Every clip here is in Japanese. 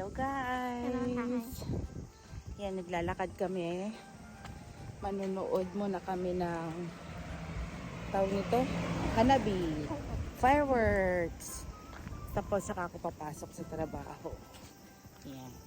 Hello guys! Yan, naglalakad kami. Manunood muna kami ng tawag nito, hanabi, fireworks. Tapos saka ako papasok sa trabaho. Yan.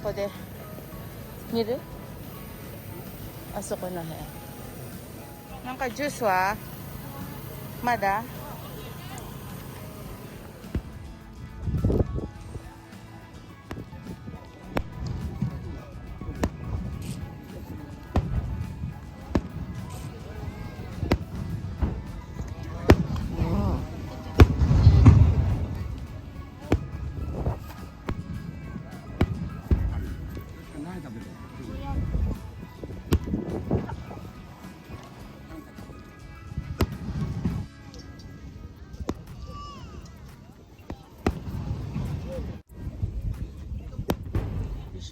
ここで見る？あそこの辺。なんかジュースはまだ？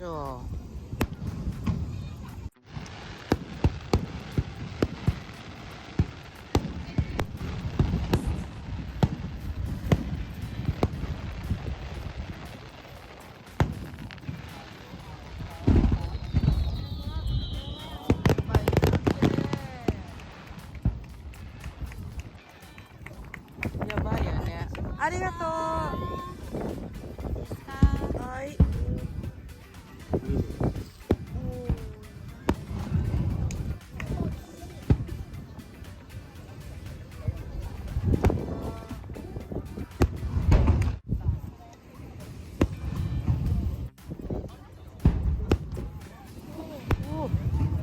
よやばいよね。ありがとう。はい。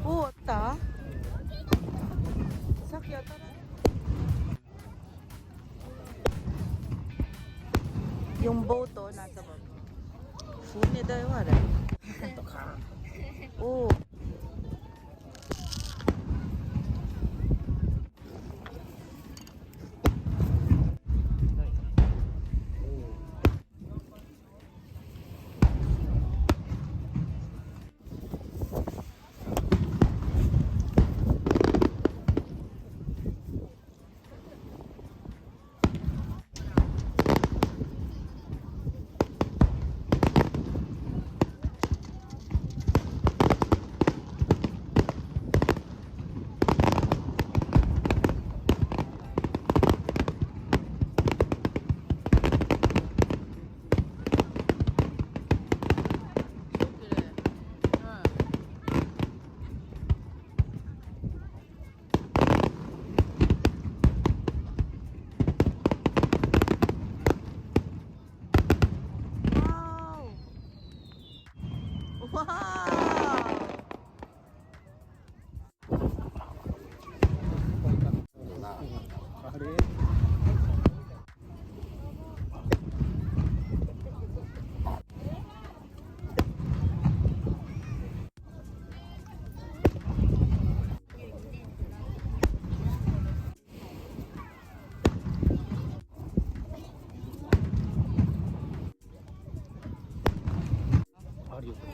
お、あった？さっきやったの？Yung boto nasa baba. Fune da yo ara. Oh.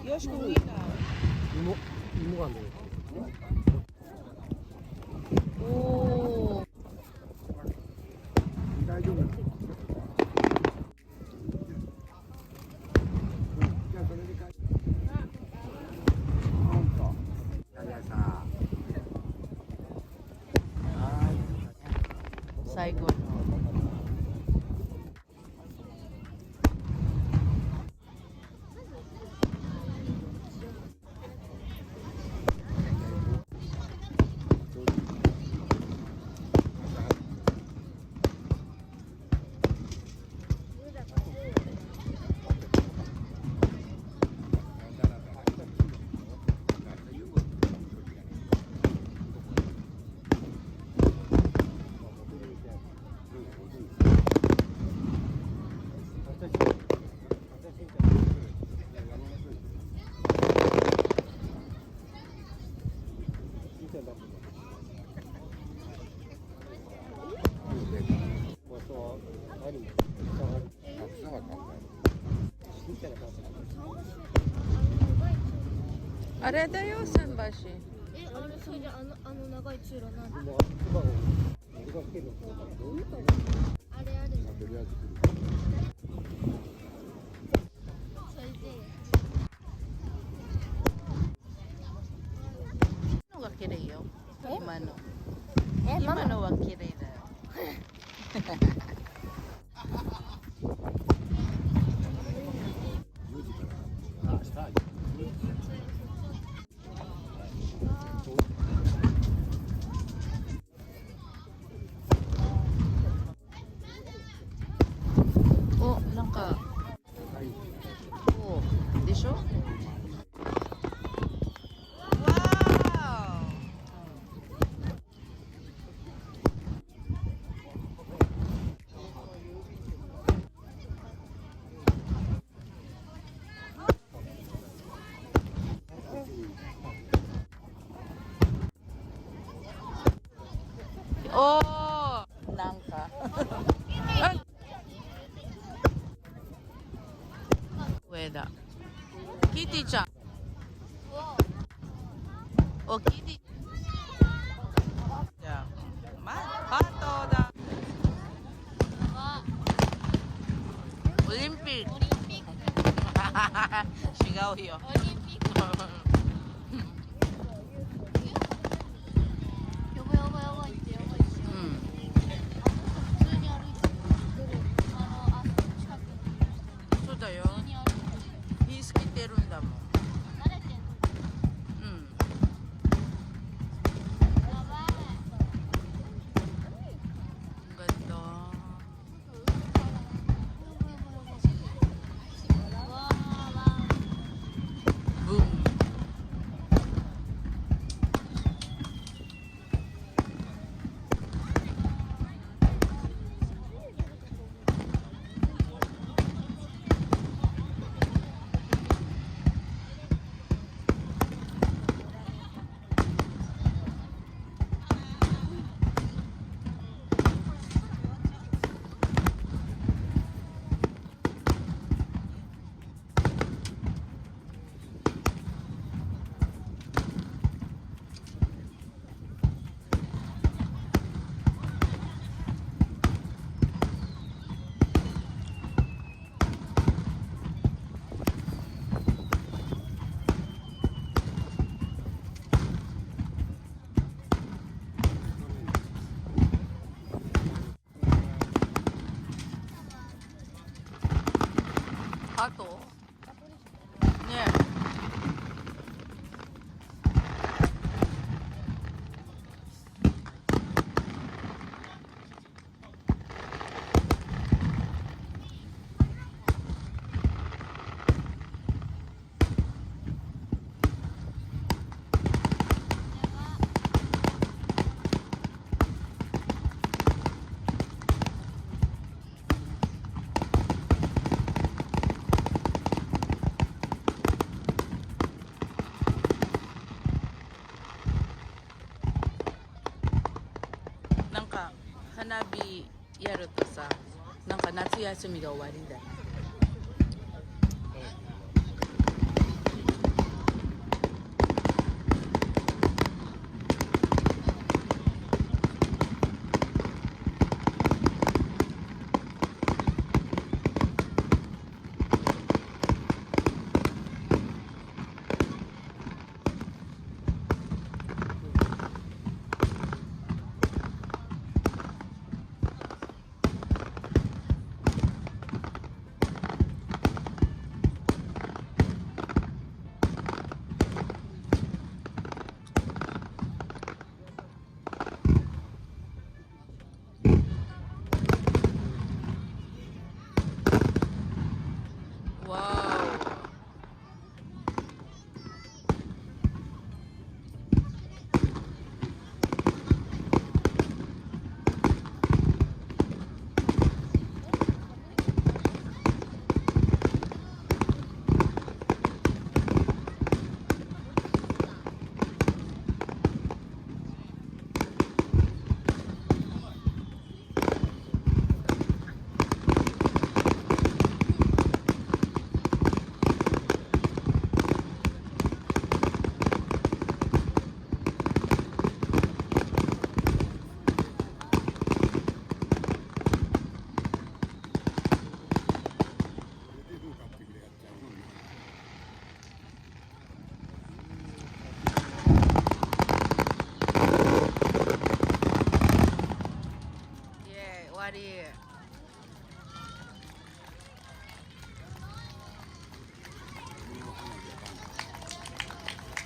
よしこいいな。芋がね。おお。大丈夫。じゃあそれで帰って。本当。やさ。はい。最後の。あれだよ、桟橋。あれそれじゃあの長い通路なんだ。あれあるじゃん。それでのが綺麗よ。今の。ママ今のは綺麗だよ。お、なんか。お、でしょ。わー。おー、なんか。上だ。キティちゃん。お、キティ。じゃあ、ハートだ。オリンピック。オリンピック。違うよ。オリンピック。やばいやばいやばいってやばいって。うん。普通に歩いてる。近くに。そうだよ。普通に歩いてる。火つけてるんだもん。慣れてんの。うん。やばい。ガット。ブーム。ハト？ねえ。なんか花火やるとさ、なんか夏休みが終わりだ。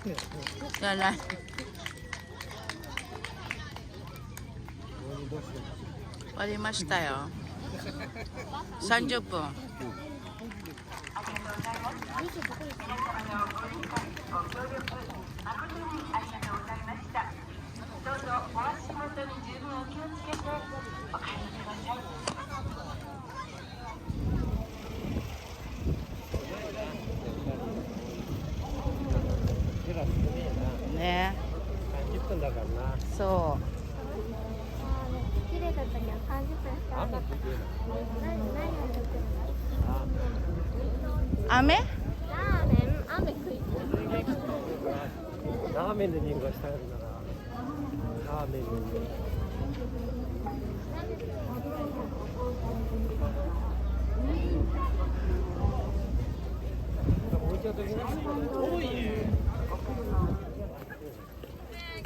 じゃない。終わりましたよ。30分。どうぞお足元に十分お気をつけてお帰りください。ね。30分だからな。そう。綺麗だったけど30分しかなかった。何を作るの？雨？ラーメン、雨食いたい。ラーメンでリンゴしたいならラーメンで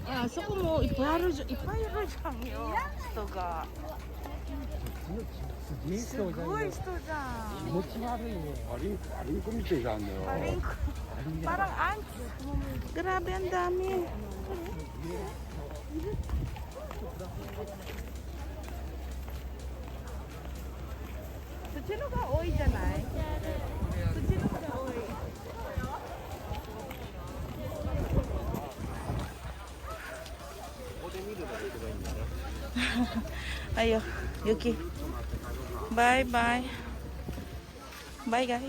あそこもいっぱいあるじゃん、いっぱいいるじゃんよ、人が。すごい人じゃん。気持ち悪いね。アリンコみたいなんだよ。アリンコ。Parang ants. Grabe ang dami. Suchinoが多いじゃない？Suchinoが多い。Ayo, Yuki. Bye bye. Bye guys.